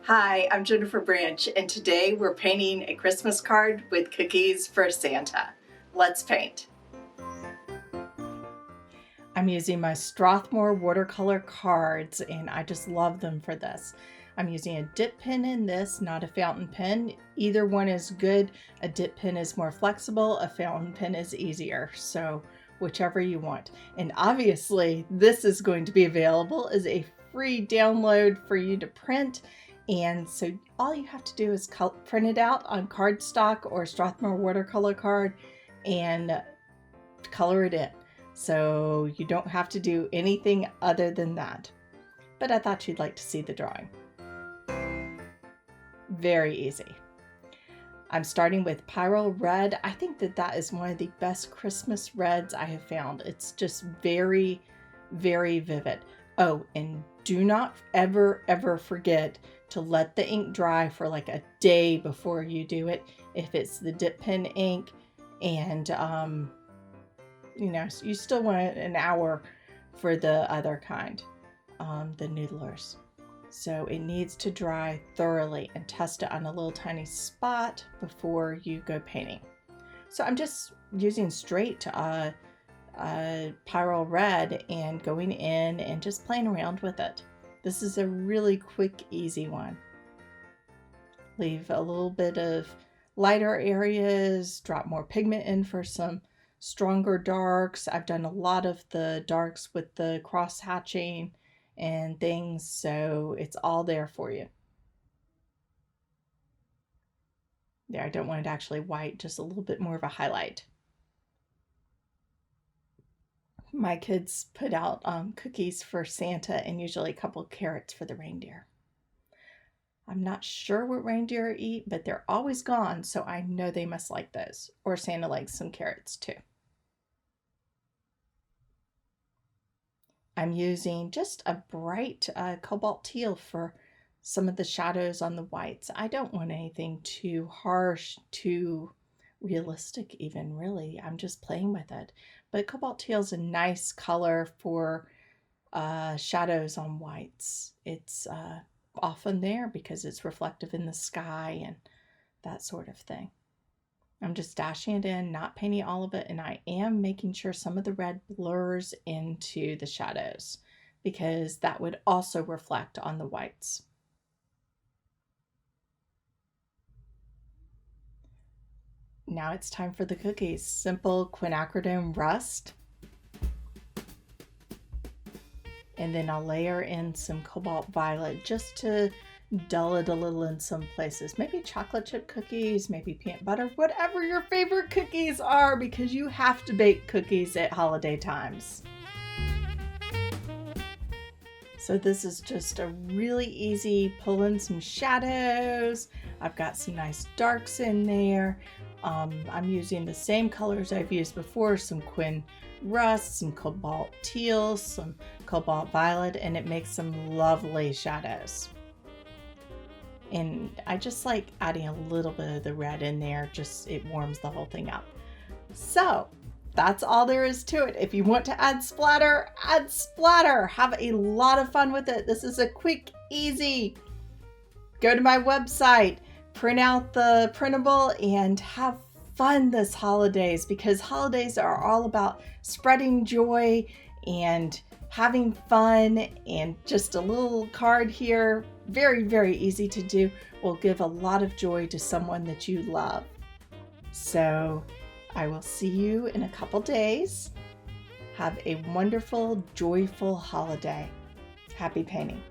Hi, I'm Jennifer Branch, and today we're painting a Christmas card with cookies for Santa. Let's paint. I'm using my Strathmore watercolor cards, and I just love them for this. I'm using a dip pen in this, not a fountain pen. Either one is good. A dip pen is more flexible, a fountain pen is easier, so whichever you want. And obviously, this is going to be available as a free download for you to print. And so all you have to do is print it out on cardstock or Strathmore watercolor card and color it in. So you don't have to do anything other than that. But I thought you'd like to see the drawing. Very easy. I'm starting with Pyrrol Red. I think that is one of the best Christmas reds I have found. It's just very, very vivid. Oh, and do not ever forget to let the ink dry for like a day before you do it. If it's the dip pen ink, and you still want an hour for the other kind, the noodlers. So it needs to dry thoroughly, and test it on a little tiny spot before you go painting. So I'm just using straight Pyrrol Red and going in and just playing around with it. This is a really quick, easy one. Leave a little bit of lighter areas, drop more pigment in for some stronger darks. I've done a lot of the darks with the cross hatching and things, so it's all there for you. There, I don't want it actually white, just a little bit more of a highlight. My kids put out cookies for Santa and usually a couple carrots for the reindeer. I'm not sure what reindeer eat, but they're always gone, so I know they must like those. Or Santa likes some carrots too. I'm using just a bright Cobalt Teal for some of the shadows on the whites. I don't want anything too harsh, too realistic even, really. I'm just playing with it. But Cobalt Teal is a nice color for shadows on whites. It's often there because it's reflective in the sky and that sort of thing. I'm just dashing it in, not painting all of it, and I am making sure some of the red blurs into the shadows because that would also reflect on the whites. Now it's time for the cookies. Simple Quinacridone Rust. And then I'll layer in some Cobalt Violet just to dull it a little in some places. Maybe chocolate chip cookies, maybe peanut butter, whatever your favorite cookies are, because you have to bake cookies at holiday times. So this is just a really easy pull in some shadows. I've got some nice darks in there. I'm using the same colors I've used before, some Quin Rust, some Cobalt Teal, some Cobalt Violet, and it makes some lovely shadows. And I just like adding a little bit of the red in there, just it warms the whole thing up. So that's all there is to it. If you want to add splatter, add splatter. Have a lot of fun with it. This is a quick, easy. Go to my website, print out the printable, and have fun this holidays, because holidays are all about spreading joy and having fun, and just a little card here, very, very easy to do, will give a lot of joy to someone that you love. So I will see you in a couple days. Have a wonderful, joyful holiday. Happy painting.